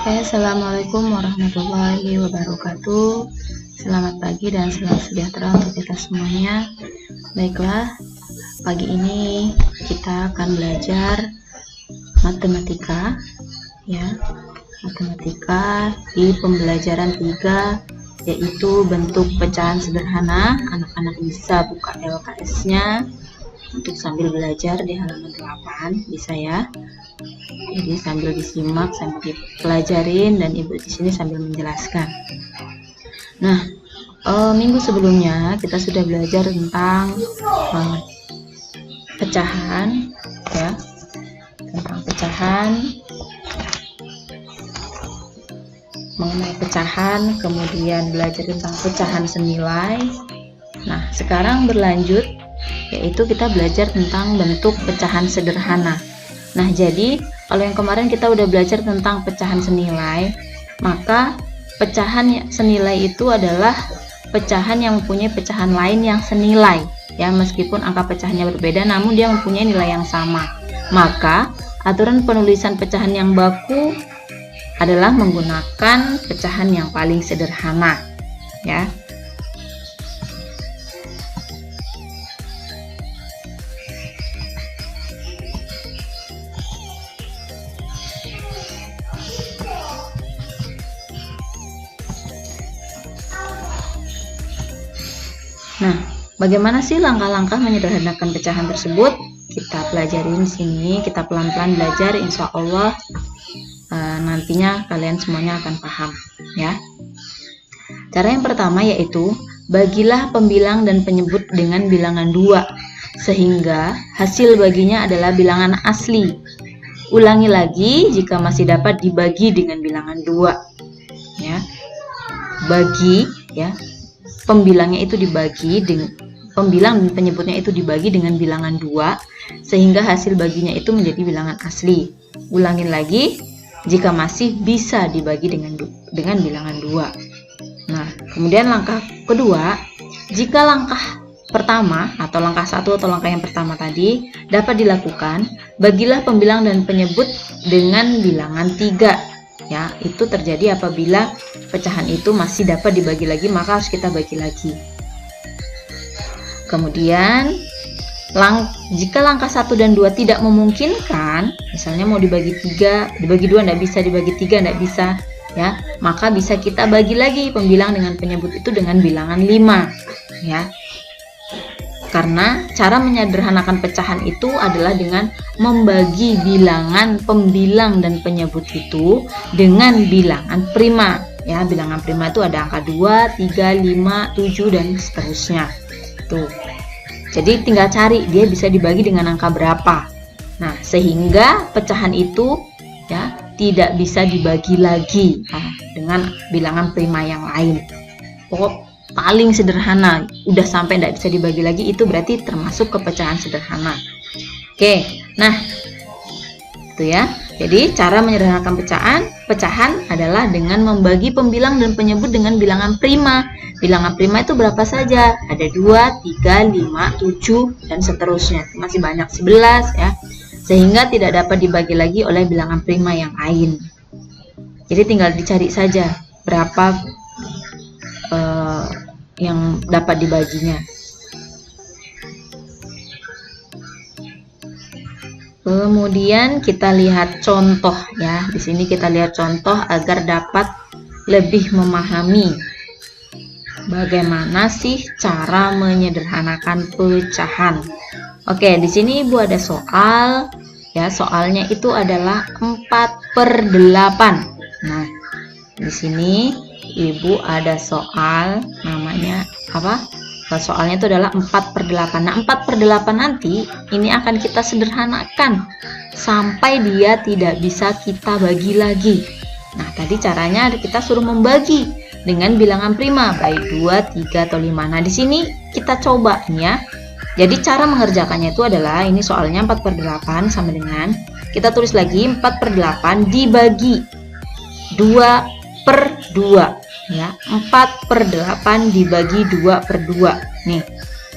Assalamualaikum warahmatullahi wabarakatuh. Selamat pagi dan selamat sejahtera untuk kita semuanya. Baiklah, pagi ini kita akan belajar matematika, ya. Matematika di pembelajaran 3, yaitu bentuk pecahan sederhana. Anak-anak bisa buka LKS-nya untuk sambil belajar di halaman 8, bisa ya. Jadi sambil disimak, sambil dipelajarin, dan ibu di sini sambil menjelaskan. Nah, minggu sebelumnya kita sudah belajar tentang pecahan, ya, tentang pecahan, mengenai pecahan, kemudian belajar tentang pecahan senilai. Nah, sekarang berlanjut, yaitu kita belajar tentang bentuk pecahan sederhana. Nah, jadi kalau yang kemarin kita udah belajar tentang pecahan senilai, maka pecahan senilai itu adalah pecahan yang mempunyai pecahan lain yang senilai, ya, meskipun angka pecahannya berbeda namun dia mempunyai nilai yang sama. Maka aturan penulisan pecahan yang baku adalah menggunakan pecahan yang paling sederhana, ya. Nah, bagaimana sih langkah-langkah menyederhanakan pecahan tersebut? Kita pelajarin di sini, kita pelan-pelan belajar, insya Allah nantinya kalian semuanya akan paham, ya. Cara yang pertama yaitu bagilah pembilang dan penyebut dengan bilangan 2, sehingga hasil baginya adalah bilangan asli. Ulangi lagi jika masih dapat dibagi dengan bilangan 2, ya. Bagi, ya. Pembilangnya itu dibagi dengan pembilang dan penyebutnya itu dibagi dengan bilangan 2, sehingga hasil baginya itu menjadi bilangan asli. Ulangin lagi jika masih bisa dibagi dengan bilangan 2. Nah, kemudian langkah kedua, jika langkah pertama atau langkah 1 atau langkah yang pertama tadi dapat dilakukan, bagilah pembilang dan penyebut dengan bilangan 3. Ya, itu terjadi apabila pecahan itu masih dapat dibagi lagi, maka harus kita bagi lagi. Kemudian jika langkah 1 dan 2 tidak memungkinkan, misalnya mau dibagi 3, dibagi 2 tidak bisa, dibagi 3 tidak bisa, ya, maka bisa kita bagi lagi pembilang dengan penyebut itu dengan bilangan 5, ya. Karena cara menyederhanakan pecahan itu adalah dengan membagi bilangan pembilang dan penyebut itu dengan bilangan prima. Ya, bilangan prima itu ada angka 2, 3, 5, 7 dan seterusnya. Tuh. Jadi tinggal cari dia bisa dibagi dengan angka berapa. Nah, sehingga pecahan itu, ya, tidak bisa dibagi lagi dengan bilangan prima yang lain. Pokok paling sederhana, udah sampai tidak bisa dibagi lagi, itu berarti termasuk ke pecahan sederhana. Oke, nah itu ya. Jadi cara menyederhanakan pecahan adalah dengan membagi pembilang dan penyebut dengan bilangan prima. Bilangan prima itu berapa saja? Ada 2, 3, 5, 7 dan seterusnya. Masih banyak 11, ya. Sehingga tidak dapat dibagi lagi oleh bilangan prima yang lain. Jadi tinggal dicari saja berapa yang dapat dibaginya. Kemudian kita lihat contoh, ya. Di sini kita lihat contoh agar dapat lebih memahami bagaimana sih cara menyederhanakan pecahan. Oke, di sini Ibu ada soal, ya. Soalnya itu adalah 4/8. Nah, di sini Ibu ada soal, namanya apa? Soalnya itu adalah 4/8. Nah, 4/8 nanti ini akan kita sederhanakan sampai dia tidak bisa kita bagi lagi. Nah, tadi caranya kita suruh membagi dengan bilangan prima, baik 2, 3 atau 5. Nah, di sini kita coba, ya. Jadi cara mengerjakannya itu adalah, ini soalnya 4/8 sama dengan kita tulis lagi 4/8 dibagi 2/2. Ya, 4/8 dibagi 2/2. Nih,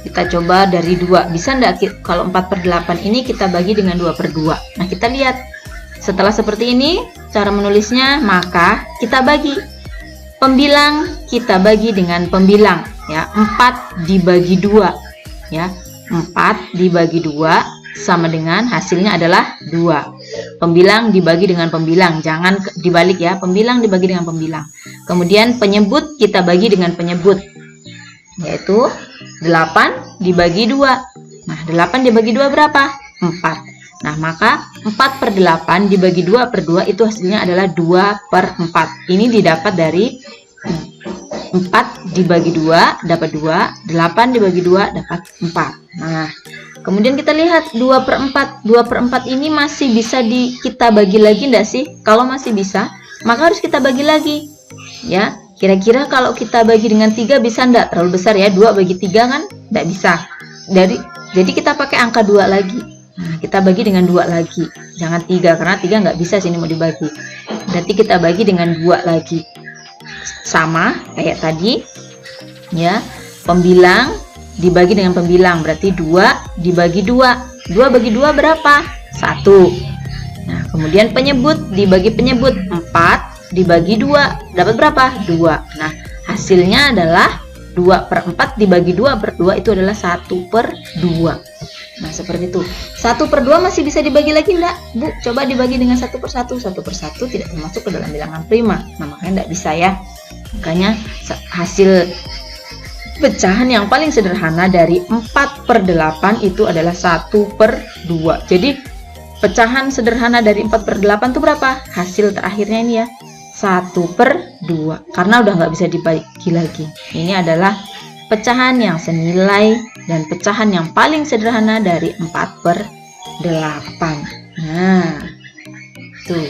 kita coba dari 2. Bisa enggak kalau 4/8 ini kita bagi dengan 2/2? Nah, kita lihat setelah seperti ini cara menulisnya, maka kita bagi. Pembilang kita bagi dengan pembilang, ya. 4 dibagi 2, ya. 4 dibagi 2 sama dengan hasilnya adalah 2. Pembilang dibagi dengan pembilang, jangan dibalik ya. Pembilang dibagi dengan pembilang. Kemudian penyebut kita bagi dengan penyebut, yaitu 8 dibagi 2. Nah, 8 dibagi 2 berapa? 4. Nah, maka 4/8 dibagi 2/2 itu hasilnya adalah 2/4. Ini didapat dari 4 dibagi 2 dapat 2, 8 dibagi 2 dapat 4. Nah, kemudian kita lihat 2/4. 2/4 ini masih bisa kita bagi lagi enggak sih? Kalau masih bisa, maka harus kita bagi lagi. Ya, kira-kira kalau kita bagi dengan 3 bisa enggak? Terlalu besar ya, 2 bagi 3 kan enggak bisa. Jadi kita pakai angka 2 lagi. Nah, kita bagi dengan 2 lagi. Jangan 3, karena 3 nggak bisa sini mau dibagi. Berarti kita bagi dengan 2 lagi. Sama kayak tadi. Ya, pembilang dibagi dengan pembilang. Berarti 2 dibagi 2. 2 bagi 2 berapa? 1. Nah, kemudian penyebut dibagi penyebut. 4 dibagi 2. Dapat berapa? 2. Nah, hasilnya adalah 2/4 dibagi 2/2 itu adalah 1/2. Nah, seperti itu. 1/2 masih bisa dibagi lagi enggak, Bu? Coba dibagi dengan 1/1. 1/1 tidak termasuk ke dalam bilangan prima. Nah, makanya enggak bisa ya. Makanya hasil pecahan yang paling sederhana dari 4/8 itu adalah 1/2. Jadi, pecahan sederhana dari 4/8 itu berapa? Hasil terakhirnya ini ya, 1/2. Karena udah nggak bisa dibagi lagi. Ini adalah pecahan yang senilai dan pecahan yang paling sederhana dari 4/8. Nah, tuh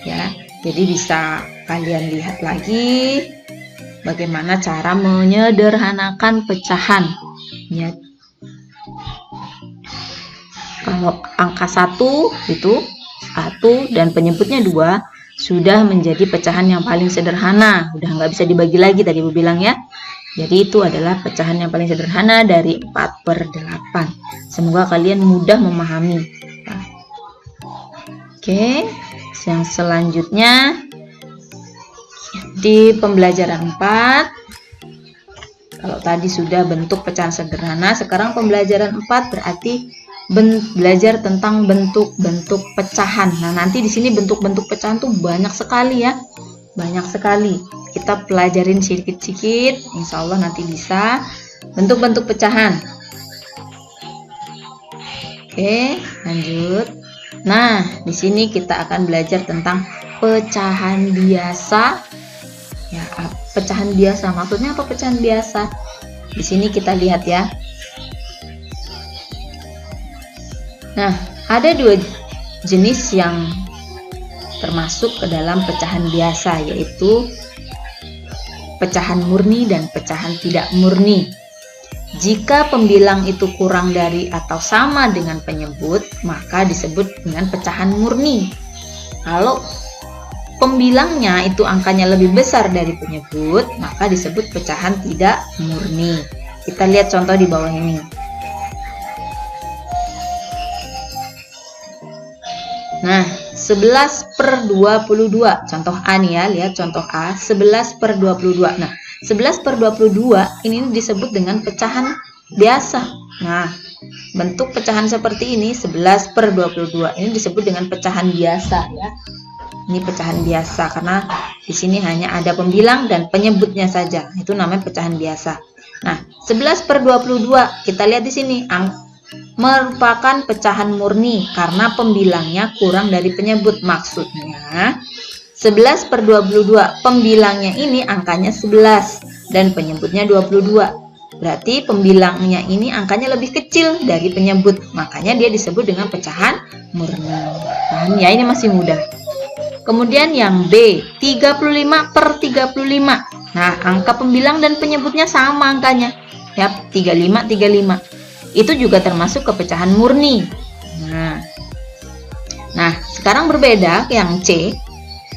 ya. Jadi bisa kalian lihat lagi bagaimana cara menyederhanakan pecahan. Ya. Kalau angka 1 itu 1 dan penyebutnya 2 sudah menjadi pecahan yang paling sederhana. Udah nggak bisa dibagi lagi tadi Bu bilang ya. Jadi itu adalah pecahan yang paling sederhana dari 4/8. Semoga kalian mudah memahami. Oke, yang selanjutnya di pembelajaran 4. Kalau tadi sudah bentuk pecahan sederhana, sekarang pembelajaran 4 berarti belajar tentang bentuk-bentuk pecahan. Nah, nanti di sini bentuk-bentuk pecahan tuh banyak sekali ya. Banyak sekali. Kita pelajarin sedikit-sedikit, insya Allah nanti bisa. Bentuk-bentuk pecahan. Oke, lanjut. Nah, di sini kita akan belajar tentang pecahan biasa. Ya, pecahan biasa. Maksudnya apa pecahan biasa? Di sini kita lihat ya. Nah, ada 2 jenis yang termasuk ke dalam pecahan biasa, yaitu pecahan murni dan pecahan tidak murni. Jika pembilang itu kurang dari atau sama dengan penyebut, maka disebut dengan pecahan murni. Kalau pembilangnya itu angkanya lebih besar dari penyebut, maka disebut pecahan tidak murni. Kita lihat contoh di bawah ini. Nah, 11/22. Contoh A nih ya, lihat contoh A, 11/22. Nah, 11/22 ini disebut dengan pecahan biasa. Nah, bentuk pecahan seperti ini 11/22 ini disebut dengan pecahan biasa ya. Ini pecahan biasa karena di sini hanya ada pembilang dan penyebutnya saja. Itu namanya pecahan biasa. Nah, 11/22 kita lihat di sini merupakan pecahan murni karena pembilangnya kurang dari penyebut. Maksudnya 11/22 pembilangnya ini angkanya 11 dan penyebutnya 22. Berarti pembilangnya ini angkanya lebih kecil dari penyebut. Makanya dia disebut dengan pecahan murni. Paham ya? Ini masih mudah. Kemudian yang B, 35/35. Nah, angka pembilang dan penyebutnya sama angkanya. Ya, 35. Itu juga termasuk ke pecahan murni. Nah, sekarang berbeda yang C.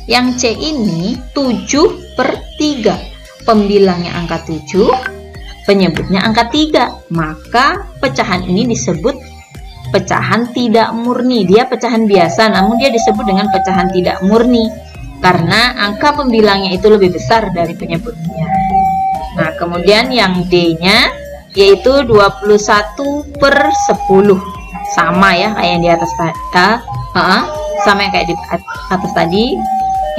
Yang C ini 7/3. Pembilangnya angka 7, penyebutnya angka 3. Maka pecahan ini disebut pecahan tidak murni. Dia pecahan biasa, namun dia disebut dengan pecahan tidak murni karena angka pembilangnya itu lebih besar dari penyebutnya. Nah, kemudian yang D-nya yaitu 21/10. Sama ya kayak yang di atas tadi. Sama yang kayak di atas tadi.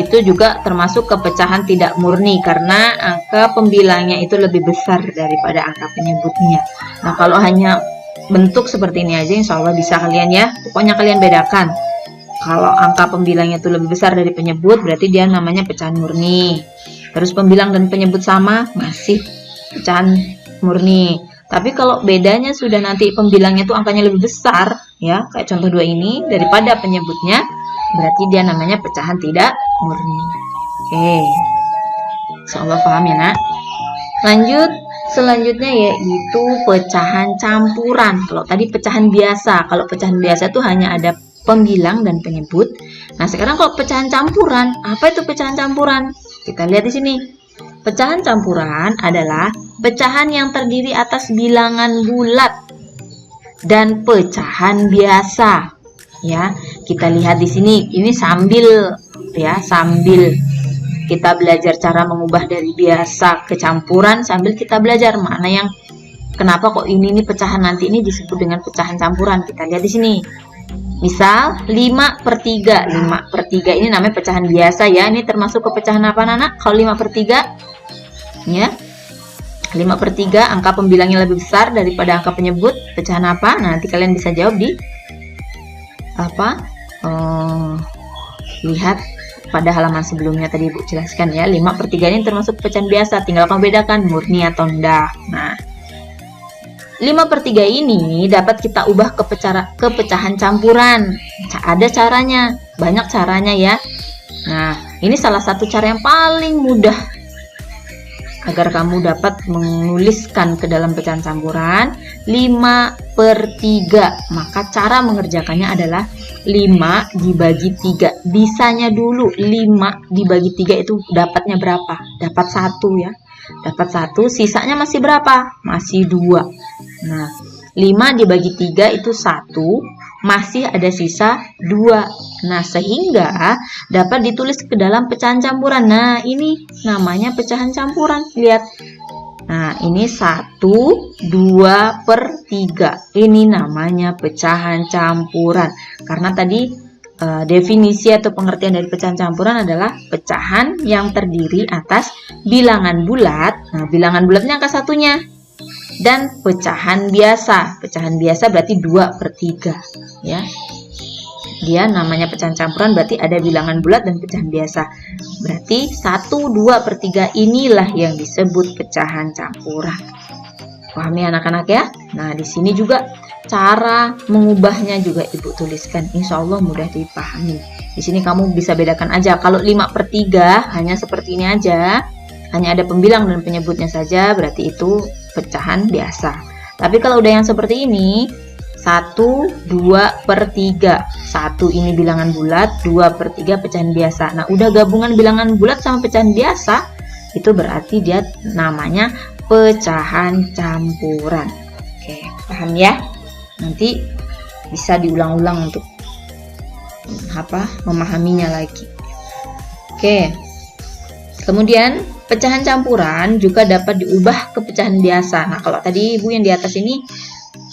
Itu juga termasuk kepecahan tidak murni karena angka pembilangnya itu lebih besar daripada angka penyebutnya. Nah, kalau hanya bentuk seperti ini aja insya Allah bisa kalian ya. Pokoknya kalian bedakan. Kalau angka pembilangnya itu lebih besar dari penyebut berarti dia namanya pecahan murni. Terus pembilang dan penyebut sama masih pecahan murni. Tapi kalau bedanya sudah nanti pembilangnya itu angkanya lebih besar ya, kayak contoh 2 ini daripada penyebutnya, berarti dia namanya pecahan tidak murni. Oke. Insyaallah paham ya, Nak? Lanjut, selanjutnya yaitu pecahan campuran. Kalau tadi pecahan biasa, kalau pecahan biasa itu hanya ada pembilang dan penyebut. Nah, sekarang kalau pecahan campuran, apa itu pecahan campuran? Kita lihat di sini. Pecahan campuran adalah pecahan yang terdiri atas bilangan bulat dan pecahan biasa. Ya, kita lihat di sini. Ini sambil kita belajar cara mengubah dari biasa ke campuran, sambil kita belajar mana yang kenapa kok ini pecahan nanti ini disebut dengan pecahan campuran. Kita lihat di sini. Misal 5/3. 5/3 ini namanya pecahan biasa ya. Ini termasuk ke pecahan apa, Nana? Kalau 5/3 ya. 5/3 angka pembilangnya lebih besar daripada angka penyebut, pecahan apa? Nah, nanti kalian bisa jawab di lihat pada halaman sebelumnya tadi Ibu jelaskan ya. 5/3 ini termasuk pecahan biasa, tinggal kamu bedakan murni atau enggak. Nah, 5/3 ini dapat kita ubah ke pecahan campuran. Ada caranya, banyak caranya ya. Nah, ini salah satu cara yang paling mudah agar kamu dapat menuliskan ke dalam pecahan campuran 5/3. Maka cara mengerjakannya adalah 5 dibagi 3. Bisanya dulu 5 dibagi 3 itu dapatnya berapa? Dapat 1 ya. Dapat 1, sisanya masih berapa? Masih 2. Nah, 5 dibagi 3 itu 1, masih ada sisa 2. Nah, sehingga dapat ditulis ke dalam pecahan campuran. Nah, ini namanya pecahan campuran. Lihat. Nah, ini 1/2/3. Ini namanya pecahan campuran. Karena tadi definisi atau pengertian dari pecahan campuran adalah pecahan yang terdiri atas bilangan bulat. Nah, bilangan bulatnya angka satunya. Dan pecahan biasa. Pecahan biasa berarti 2/3 ya. Dia namanya pecahan campuran berarti ada bilangan bulat dan pecahan biasa. Berarti 1/2/3 inilah yang disebut pecahan campuran. Pahami anak-anak ya? Nah, di sini juga cara mengubahnya juga Ibu tuliskan. Insya Allah mudah dipahami. Di sini kamu bisa bedakan aja. Kalau 5/3 hanya seperti ini aja. Hanya ada pembilang dan penyebutnya saja, berarti itu pecahan biasa. Tapi kalau udah yang seperti ini, 1/2/3. 1 ini bilangan bulat, 2/3 pecahan biasa. Nah, udah gabungan bilangan bulat sama pecahan biasa, itu berarti dia namanya pecahan campuran. Oke, paham ya? Nanti bisa diulang-ulang untuk memahaminya lagi. Oke. Kemudian pecahan campuran juga dapat diubah ke pecahan biasa. Nah, kalau tadi Ibu yang di atas ini,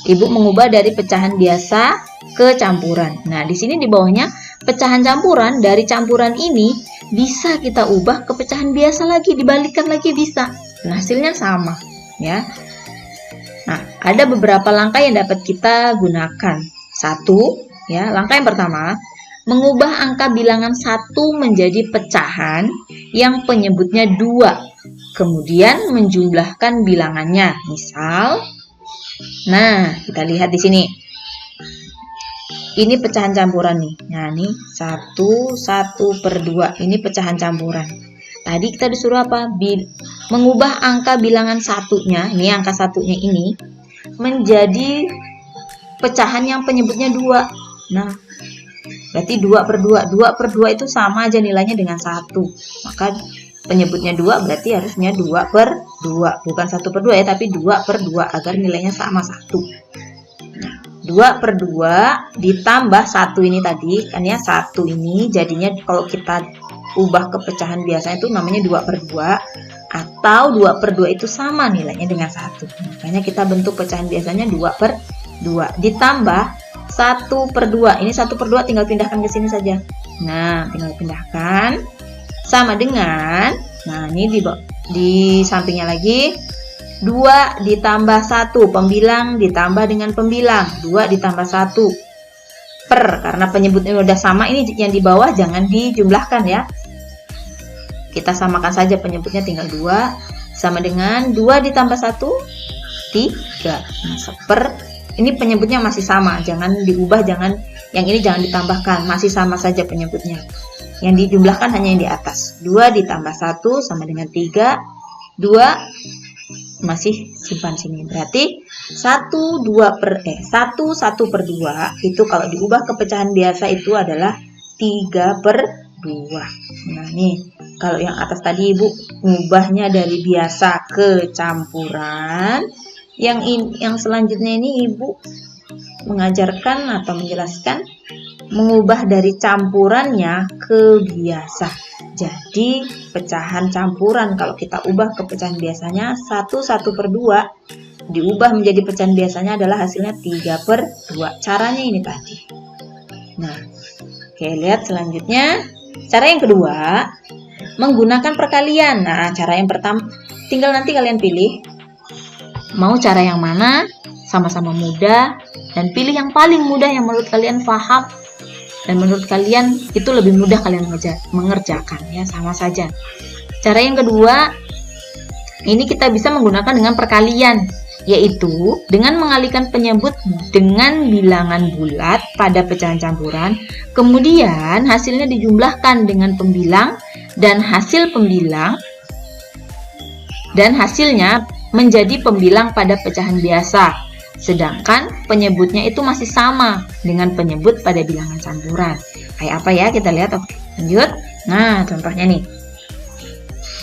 Ibu mengubah dari pecahan biasa ke campuran. Nah, di sini di bawahnya pecahan campuran, dari campuran ini bisa kita ubah ke pecahan biasa lagi, dibalikkan lagi bisa. Nah, hasilnya sama, ya. Nah, ada beberapa langkah yang dapat kita gunakan. 1, ya, langkah yang pertama, mengubah angka bilangan 1 menjadi pecahan yang penyebutnya 2. Kemudian menjumlahkan bilangannya. Misal, nah, kita lihat di sini. Ini pecahan campuran nih. Nah, ini 1/2. Ini pecahan campuran. Tadi kita disuruh apa? Mengubah angka bilangan satunya, ini angka satunya ini, menjadi pecahan yang penyebutnya 2. Nah, berarti 2/2. 2/2 itu sama aja nilainya dengan 1. Maka penyebutnya 2 berarti harusnya 2/2. Bukan 1/2 ya, tapi 2/2 agar nilainya sama 1. Nah, 2/2 ditambah 1 ini tadi, kan ya, 1 ini jadinya kalau kita ubah ke pecahan biasa itu namanya 2/2, atau 2/2 itu sama nilainya dengan 1. Makanya kita bentuk pecahan biasanya 2/2 ditambah 1/2. Ini 1/2 tinggal pindahkan ke sini saja. Nah, tinggal pindahkan sama dengan, nah ini di sampingnya lagi 2 ditambah 1, pembilang ditambah dengan pembilang, 2 ditambah 1 per, karena penyebutnya udah sama, ini yang di bawah jangan dijumlahkan ya, kita samakan saja penyebutnya, tinggal 2 sama dengan 2 ditambah 1, 3. Nah, seper, ini penyebutnya masih sama, jangan diubah, jangan yang ini jangan ditambahkan, masih sama saja penyebutnya, yang dijumlahkan hanya yang di atas. 2 ditambah 1 sama dengan 3, 2 masih simpan sini, berarti 1/2 itu kalau diubah ke pecahan biasa itu adalah 3/2. Nah nih, kalau yang atas tadi Ibu ubahnya dari biasa ke campuran, yang selanjutnya ini Ibu mengajarkan atau menjelaskan mengubah dari campurannya ke biasa. Jadi pecahan campuran kalau kita ubah ke pecahan biasanya 1/2 diubah menjadi pecahan biasanya adalah hasilnya 3/2. Caranya ini tadi. Nah, oke, lihat selanjutnya. Cara yang kedua, menggunakan perkalian. Nah, cara yang pertama tinggal nanti kalian pilih mau cara yang mana, sama-sama mudah, dan pilih yang paling mudah yang menurut kalian paham dan menurut kalian itu lebih mudah kalian mengerjakan ya, sama saja. Cara yang kedua, ini kita bisa menggunakan dengan perkalian, yaitu dengan mengalihkan penyebut dengan bilangan bulat pada pecahan campuran, kemudian hasilnya dijumlahkan dengan pembilang dan hasilnya menjadi pembilang pada pecahan biasa. Sedangkan penyebutnya itu masih sama dengan penyebut pada bilangan campuran. Kayak apa ya? Kita lihat. Oke, lanjut. Nah, contohnya nih.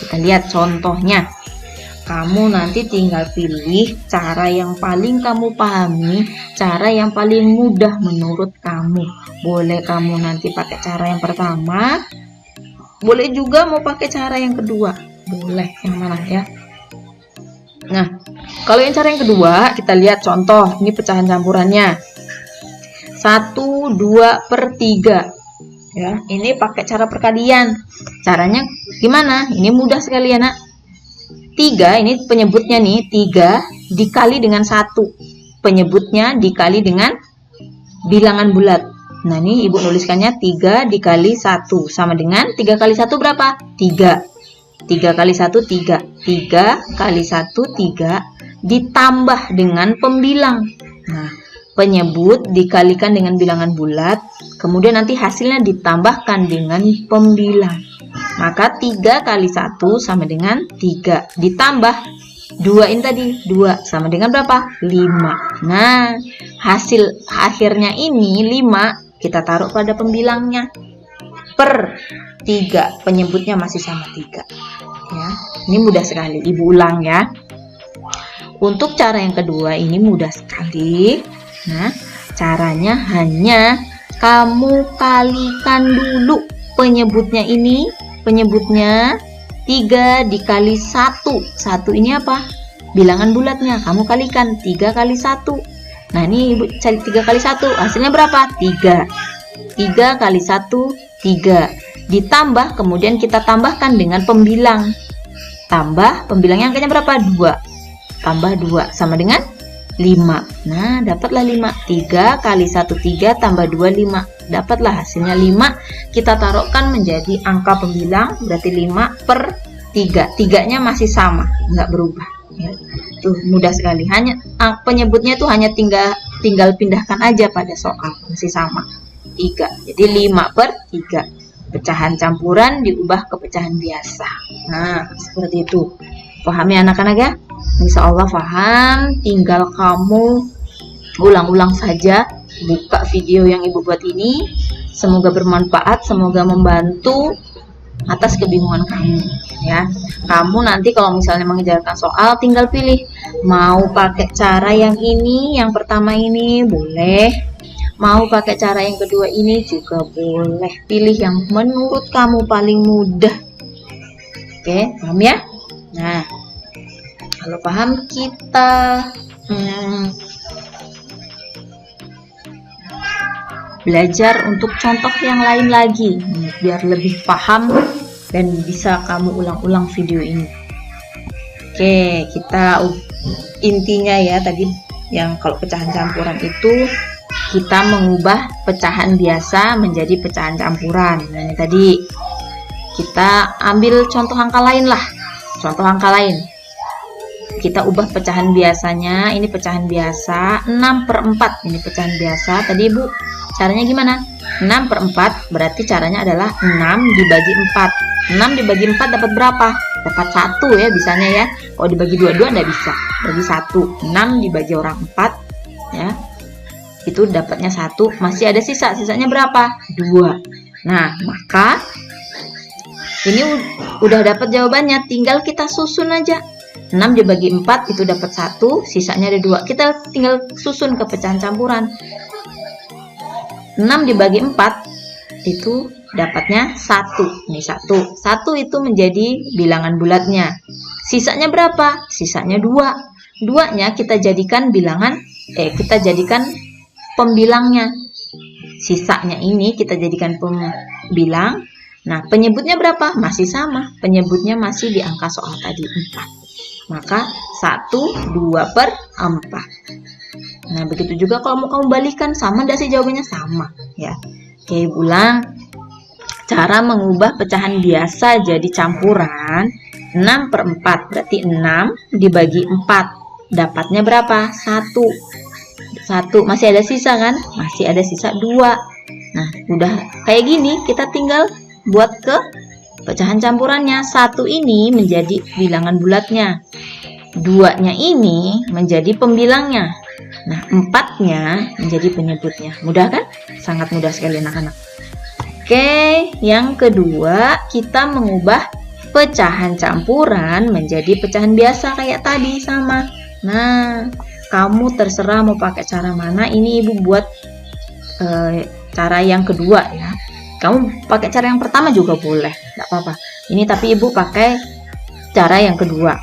Kita lihat contohnya. Kamu nanti tinggal pilih cara yang paling kamu pahami, cara yang paling mudah menurut kamu. Boleh kamu nanti pakai cara yang pertama, boleh juga mau pakai cara yang kedua. Boleh, yang mana ya? Nah, kalau yang cara yang kedua, kita lihat contoh. Ini pecahan campurannya 1/2/3 ya. Ini pakai cara perkalian. Caranya gimana? Ini mudah sekali ya nak. 3, ini penyebutnya nih, 3 dikali dengan 1. Penyebutnya dikali dengan bilangan bulat. Nah, ini Ibu nuliskannya 3 dikali 1 sama dengan 3 kali 1 berapa? 3. 3 kali 1, 3. 3 kali 1, 3 ditambah dengan pembilang. Nah, penyebut dikalikan dengan bilangan bulat, kemudian nanti hasilnya ditambahkan dengan pembilang. Maka 3 kali 1 sama dengan 3 ditambah 2 ini tadi, 2 sama dengan berapa? 5. Nah, hasil akhirnya ini 5 kita taruh pada pembilangnya per 3, penyebutnya masih sama 3 ya. Ini mudah sekali, Ibu ulang ya. Untuk cara yang kedua ini mudah sekali. Nah, caranya hanya kamu kalikan dulu penyebutnya ini, penyebutnya 3 dikali 1. 1 ini apa? Bilangan bulatnya, kamu kalikan 3 kali 1. Nah, ini Ibu cari 3 kali 1, hasilnya berapa? 3. 3 kali 1, 3. Ditambah, kemudian kita tambahkan dengan pembilang. Tambah, pembilangnya angkanya berapa? 2. Tambah 2 sama dengan 5. Nah, dapatlah 5. 3 kali 1, 3 tambah 2, 5. Dapatlah hasilnya 5. Kita taruhkan menjadi angka pembilang, berarti 5/3. 3-nya masih sama, nggak berubah. Ya. Tuh, mudah sekali. Hanya penyebutnya itu hanya tinggal pindahkan aja pada soal, masih sama. 3. Jadi 5/3. Pecahan campuran diubah ke pecahan biasa. Nah, seperti itu. Paham ya anak-anak ya? Insya Allah paham. Tinggal kamu ulang-ulang saja. Buka video yang Ibu buat ini. Semoga bermanfaat, semoga membantu atas kebingungan kamu ya. Kamu nanti kalau misalnya mengerjakan soal tinggal pilih mau pakai cara yang ini, yang pertama ini boleh, mau pakai cara yang kedua ini juga boleh. Pilih yang menurut kamu paling mudah. Oke, paham ya? Nah, kalau paham kita belajar untuk contoh yang lain lagi biar lebih paham dan bisa kamu ulang-ulang video ini. Oke, kita intinya ya tadi yang kalau pecahan campuran itu kita mengubah pecahan biasa menjadi pecahan campuran. Nah, ini tadi kita ambil contoh angka lain lah. Contoh angka lain. Kita ubah pecahan biasanya, ini pecahan biasa 6/4, ini pecahan biasa. Tadi Ibu caranya gimana? 6/4 berarti caranya adalah 6 dibagi 4. 6 dibagi 4 dapat berapa? Dapat 1 ya bisanya ya. Kalau dibagi 2 enggak bisa. Bagi 1. 6 dibagi orang 4 ya. Itu dapatnya 1, masih ada sisa. Sisanya berapa? 2. Nah, maka ini udah dapat jawabannya, tinggal kita susun aja. 6 dibagi 4 itu dapat 1, sisanya ada 2. Kita tinggal susun ke pecahan campuran. 6 dibagi 4 itu dapatnya 1. Nih 1. 1 itu menjadi bilangan bulatnya. Sisanya berapa? Sisanya 2. 2-nya kita jadikan kita jadikan pembilangnya. Sisanya ini kita jadikan pembilang. Nah, penyebutnya berapa? Masih sama. Penyebutnya masih di angka soal tadi 4. Maka 1/2/4. Nah, begitu juga kalau mau kamu balikan, sama enggak sih jawabannya? Sama ya. Oke, ulang. Cara mengubah pecahan biasa jadi campuran 6/4 berarti 6 dibagi 4. Dapatnya berapa? 1. Masih ada sisa kan? Masih ada sisa 2. Nah, udah kayak gini kita tinggal buat ke pecahan campurannya. 1 ini menjadi bilangan bulatnya. 2-nya ini menjadi pembilangnya. Nah, 4-nya menjadi penyebutnya. Mudah kan? Sangat mudah sekali anak-anak. Oke, yang kedua kita mengubah pecahan campuran menjadi pecahan biasa kayak tadi sama. Nah, kamu terserah mau pakai cara mana. Ini Ibu buat cara yang kedua ya. Kamu pakai cara yang pertama juga boleh, nggak apa-apa. Ini tapi Ibu pakai cara yang kedua.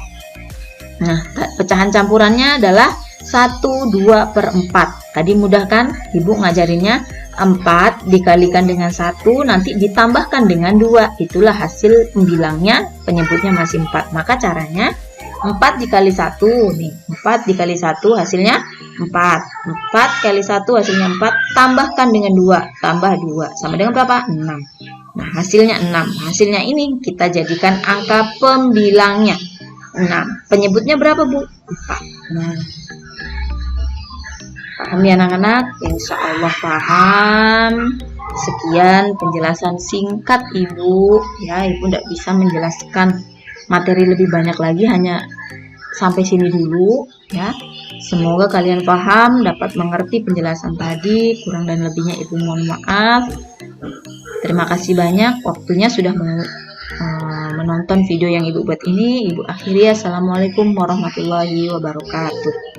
Nah, pecahan campurannya adalah 1/2/4. Tadi mudah kan? Ibu ngajarinnya 4 dikalikan dengan 1, nanti ditambahkan dengan 2. Itulah hasil pembilangnya, penyebutnya masih 4. Maka caranya 4 dikali 1 nih. 4 dikali 1 hasilnya 4. 4 kali 1 hasilnya 4, tambahkan dengan 2, tambah 2 sama dengan berapa? 6. Nah, hasilnya 6. Hasilnya ini kita jadikan angka pembilangnya 6. Penyebutnya berapa, Bu? 4. Nah, paham ya anak-anak? Insya Allah paham. Sekian penjelasan singkat Ibu ya. Ibu tidak bisa menjelaskan materi lebih banyak lagi, hanya sampai sini dulu ya. Semoga kalian paham, dapat mengerti penjelasan tadi. Kurang dan lebihnya Ibu mohon maaf. Terima kasih banyak waktunya sudah menonton video yang Ibu buat ini. Ibu akhiri. Assalamualaikum warahmatullahi wabarakatuh.